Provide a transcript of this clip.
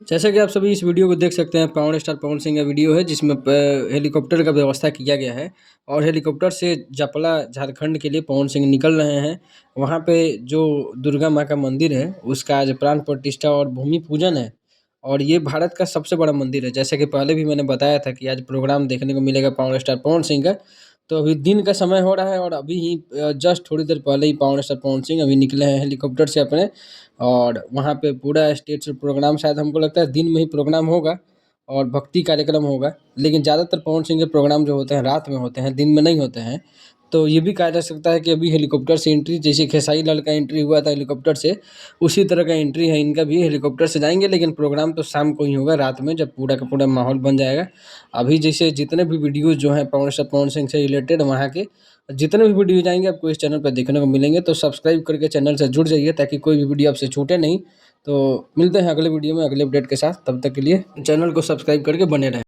जैसा कि आप सभी इस वीडियो को देख सकते हैं, पावर स्टार पवन सिंह का वीडियो है जिसमें हेलीकॉप्टर का व्यवस्था किया गया है और हेलीकॉप्टर से जपला झारखंड के लिए पवन सिंह निकल रहे हैं। वहाँ पे जो दुर्गा माँ का मंदिर है उसका आज प्राण प्रतिष्ठा और भूमि पूजन है और ये भारत का सबसे बड़ा मंदिर है। जैसे कि पहले भी मैंने बताया था कि आज प्रोग्राम देखने को मिलेगा पावर स्टार पवन सिंह का। तो अभी दिन का समय हो रहा है और अभी ही जस्ट थोड़ी देर पहले ही पावर स्टार पवन सिंह अभी निकले हैं हेलीकॉप्टर से अपने, और वहाँ पे पूरा स्टेज से प्रोग्राम, शायद हमको लगता है दिन में ही प्रोग्राम होगा और भक्ति कार्यक्रम होगा। लेकिन ज़्यादातर पवन सिंह के प्रोग्राम जो होते हैं रात में होते हैं, दिन में नहीं होते हैं। तो ये भी कहा जा सकता है कि अभी हेलीकॉप्टर से एंट्री, जैसे खेसारी लाल का एंट्री हुआ था हेलीकॉप्टर से, उसी तरह का एंट्री है इनका भी, हेलीकॉप्टर से जाएंगे। लेकिन प्रोग्राम तो शाम को ही होगा, रात में, जब पूरा का पूरा माहौल बन जाएगा। अभी जैसे जितने भी वीडियोज़ जो हैं पवन सिंह से रिलेटेड, वहाँ के जितने भी वीडियो जाएंगे आपको इस चैनल पर देखने को मिलेंगे। तो सब्सक्राइब करके चैनल से जुड़ जाइए ताकि कोई भी वीडियो आपसे छूटे नहीं। तो मिलते हैं अगले वीडियो में अगले अपडेट के साथ, तब तक के लिए चैनल को सब्सक्राइब करके बने रहें।